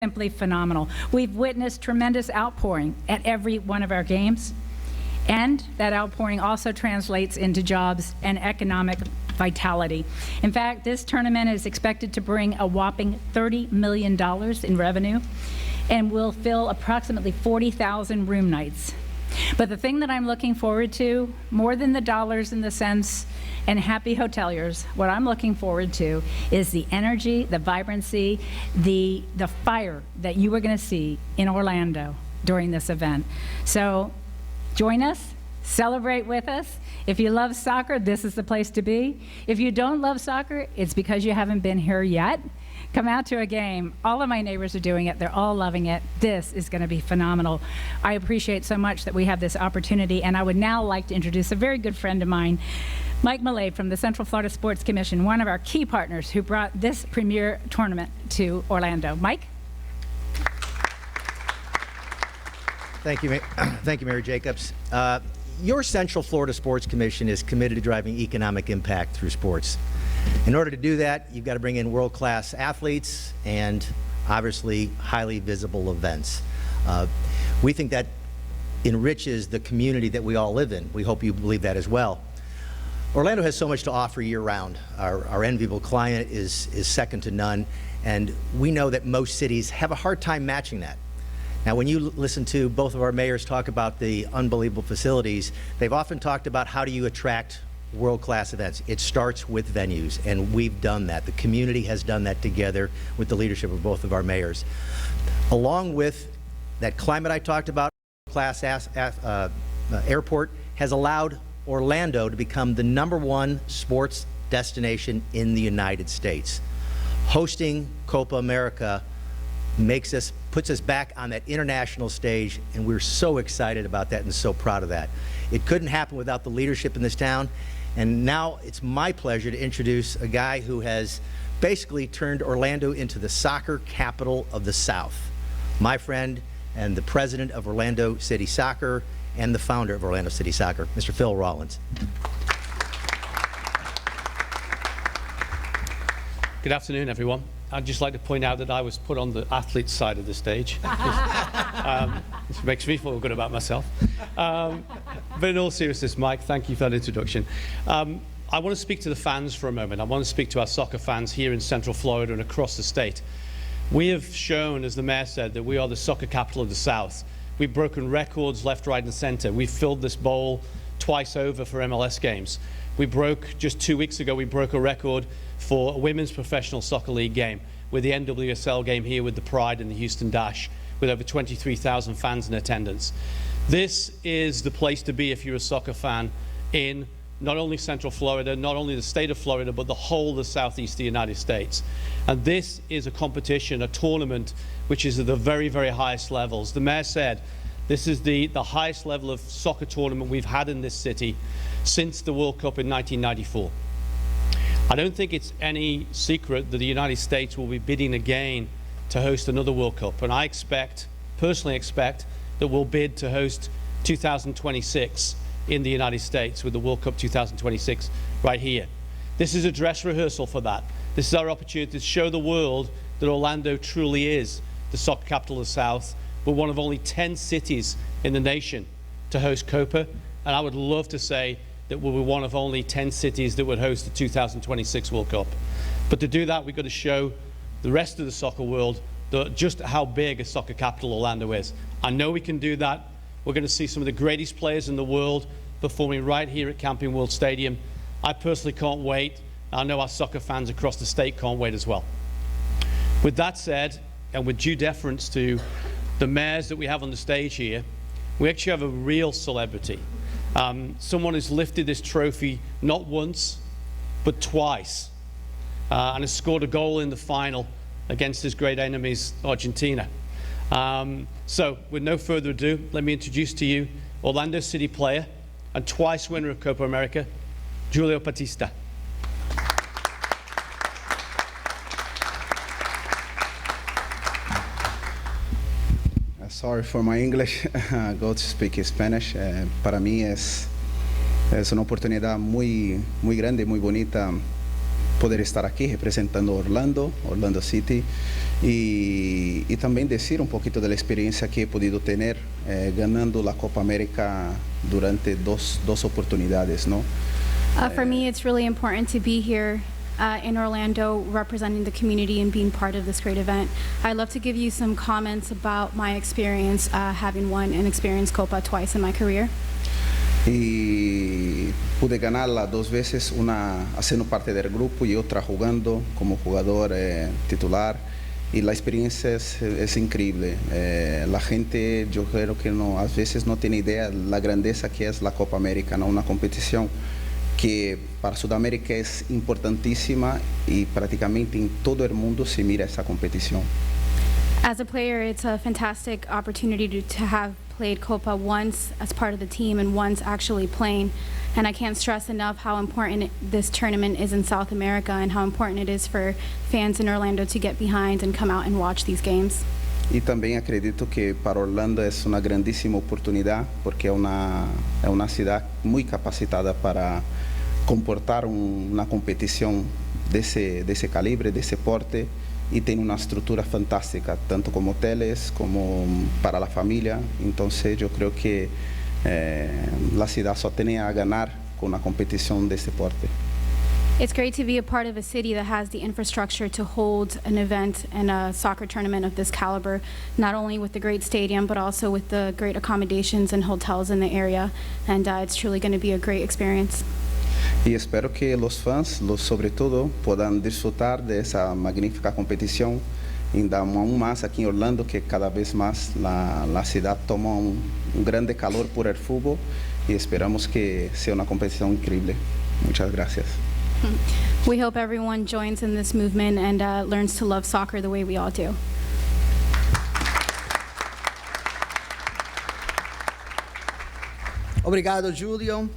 simply phenomenal. We've witnessed tremendous outpouring at every one of our games, and that outpouring also translates into jobs and economic vitality. In fact, this tournament is expected to bring a whopping $30 million in revenue and will fill approximately 40,000 room nights. But the thing that I'm looking forward to, more than the dollars and the cents and happy hoteliers, what I'm looking forward to is the energy, the vibrancy, the fire that you are going to see in Orlando during this event. So join us, celebrate with us. If you love soccer, this is the place to be. If you don't love soccer, it's because you haven't been here yet. Come out to a game. All of my neighbors are doing it. They're all loving it. This is going to be phenomenal. I appreciate so much that we have this opportunity, and I would now like to introduce a very good friend of mine, Mike Millay from the Central Florida Sports Commission, one of our key partners who brought this premier tournament to Orlando. Mike? Thank you, Mary Jacobs. Your Central Florida Sports Commission is committed to driving economic impact through sports. In order to do that, you've got to bring in world-class athletes and obviously highly visible events. We think that enriches the community that we all live in. We hope you believe that as well. Orlando has so much to offer year-round. Our enviable climate is second to none, and we know that most cities have a hard time matching that. Now, when you listen to both of our mayors talk about the unbelievable facilities, they've often talked about how do you attract world-class events. It starts with venues, and we've done that. The community has done that together with the leadership of both of our mayors. Along with that climate I talked about, class airport has allowed Orlando to become the #1 sports destination in the United States. Hosting Copa America puts us back on that international stage, and we're so excited about that and so proud of that. It couldn't happen without the leadership in this town, and now it's my pleasure to introduce a guy who has basically turned Orlando into the soccer capital of the South. My friend and the president of Orlando City Soccer and the founder of Orlando City Soccer, Mr. Phil Rawlins. Good afternoon, everyone. I'd just like to point out that I was put on the athlete's side of the stage, which makes me feel good about myself. But in all seriousness, Mike, thank you for that introduction. I want to speak to the fans for a moment. I want to speak to our soccer fans here in Central Florida and across the state. We have shown, as the mayor said, that we are the soccer capital of the South. We've broken records left, right, and center. We've filled this bowl twice over for MLS games. Just 2 weeks ago, we broke a record for a women's professional soccer league game with the NWSL game here with the Pride and the Houston Dash, with over 23,000 fans in attendance. This is the place to be if you're a soccer fan in not only Central Florida, not only the state of Florida, but the whole of the southeast of the United States. And this is a competition, a tournament, which is at the very, very highest levels. The mayor said this is the highest level of soccer tournament we've had in this city since the World Cup in 1994. I don't think it's any secret that the United States will be bidding again to host another World Cup, and I personally expect that we'll bid to host 2026 in the United States with the World Cup 2026 right here. This is a dress rehearsal for that. This is our opportunity to show the world that Orlando truly is the soccer capital of the South. We're one of only 10 cities in the nation to host Copa, and I would love to say that we're one of only 10 cities that would host the 2026 World Cup. But to do that, we've got to show the rest of the soccer world just how big a soccer capital Orlando is. I know we can do that. We're going to see some of the greatest players in the world performing right here at Camping World Stadium. I personally can't wait. I know our soccer fans across the state can't wait as well. With that said, and with due deference to the mayors that we have on the stage here, we actually have a real celebrity. Someone who's lifted this trophy not once, but twice, and has scored a goal in the final against his great enemies, Argentina. So, with no further ado, let me introduce to you Orlando City player and twice winner of Copa America, Julio Batista. Sorry for my English, go to speak Spanish. Para mí es una oportunidad muy grande, muy bonita poder estar aquí representando Orlando City y también decir un poquito de la experiencia que he podido tener ganando la Copa América durante dos oportunidades, ¿no? For me, it's really important to be here in Orlando representing the community and being part of this great event. I'd love to give you some comments about my experience having won and experienced Copa twice in my career. Y pude ganarla dos veces, una haciendo parte del grupo y otra jugando como jugador titular. Y la experiencia es increíble. La gente, yo creo que a veces no tiene idea la grandeza que es la Copa América, ¿no? Una competición que para Sudamérica es importantísima y prácticamente en todo el mundo se mira esa competición. As a player, it's a fantastic opportunity to have played Copa once as part of the team and once actually playing. And I can't stress enough how important this tournament is in South America and how important it is for fans in Orlando to get behind and come out and watch these games. Y también acredito que para Orlando es una grandísima oportunidad porque es una ciudad muy capacitada para comportar una competición de ese calibre, de ese porte, y tiene una estructura fantástica, tanto como hoteles como para la familia. Entonces yo creo que la ciudad solo tiene a ganar con una competición de este porte. It's great to be a part of a city that has the infrastructure to hold an event and a soccer tournament of this caliber, not only with the great stadium, but also with the great accommodations and hotels in the area. And it's truly going to be a great experience. Y espero que los fans, sobre todo, puedan disfrutar de esa magnífica competición y dar aún más aquí en Orlando, que cada vez más la ciudad toma un grande calor por el fútbol y esperamos que sea una competición increíble. Muchas gracias. We hope everyone joins in this movement and learns to love soccer the way we all do. Obrigado, Julio.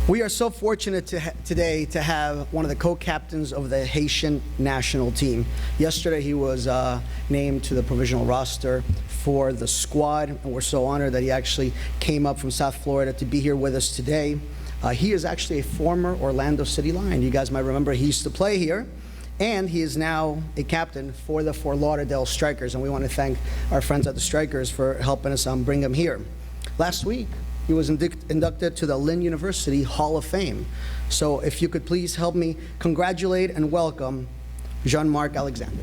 We are so fortunate today to have one of the co-captains of the Haitian national team. Yesterday, he was named to the provisional roster for the squad, and we're so honored that he actually came up from South Florida to be here with us today. He is actually a former Orlando City Lion. You guys might remember he used to play here, and he is now a captain for the Fort Lauderdale Strikers, and we want to thank our friends at the Strikers for helping us bring him here. Last week, he was inducted to the Lynn University Hall of Fame. So if you could please help me congratulate and welcome Jean-Marc Alexander.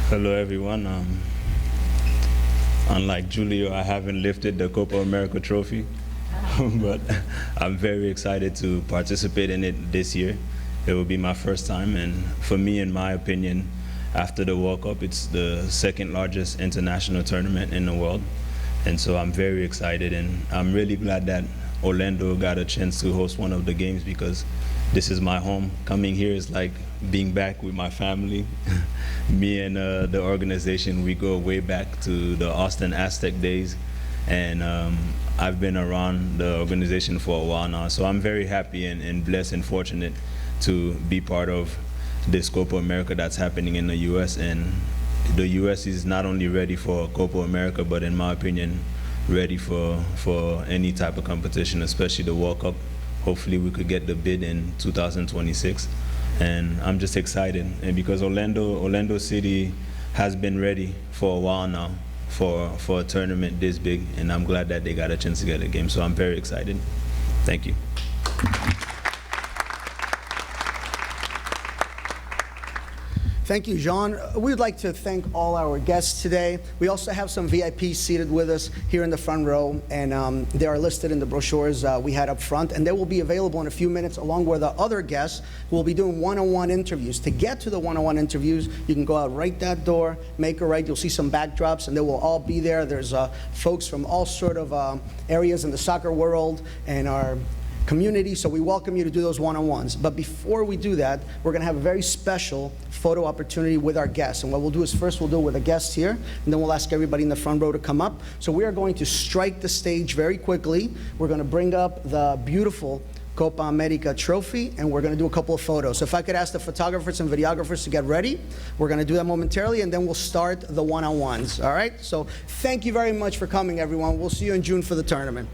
Hello, everyone. Unlike Julio, I haven't lifted the Copa America trophy, but I'm very excited to participate in it this year. It will be my first time, and for me, in my opinion, after the World Cup, it's the second largest international tournament in the world. And so I'm very excited, and I'm really glad that Orlando got a chance to host one of the games because this is my home. Coming here is like being back with my family. Me and the organization, we go way back to the Austin Aztec days, and I've been around the organization for a while now. So I'm very happy and blessed and fortunate to be part of this Copa America that's happening in the U.S. And the U.S. is not only ready for Copa America, but in my opinion, ready for any type of competition, especially the World Cup. Hopefully we could get the bid in 2026. And I'm just excited. And because Orlando City has been ready for a while now for a tournament this big, and I'm glad that they got a chance to get a game. So I'm very excited. Thank you. Thank you, Jean. We'd like to thank all our guests today. We also have some VIPs seated with us here in the front row, and they are listed in the brochures we had up front, and they will be available in a few minutes along with the other guests who will be doing one-on-one interviews. To get to the one-on-one interviews, you can go out right that door, make a right. You'll see some backdrops, and they will all be there. There's folks from all sort of areas in the soccer world and our community, so we welcome you to do those one-on-ones. But before we do that, we're going to have a very special photo opportunity with our guests. And what we'll do is first we'll do it with the guests here, and then we'll ask everybody in the front row to come up. So we are going to strike the stage very quickly. We're going to bring up the beautiful Copa America trophy, and we're going to do a couple of photos. So if I could ask the photographers and videographers to get ready, we're going to do that momentarily, and then we'll start the one-on-ones, all right? So thank you very much for coming, everyone. We'll see you in June for the tournament.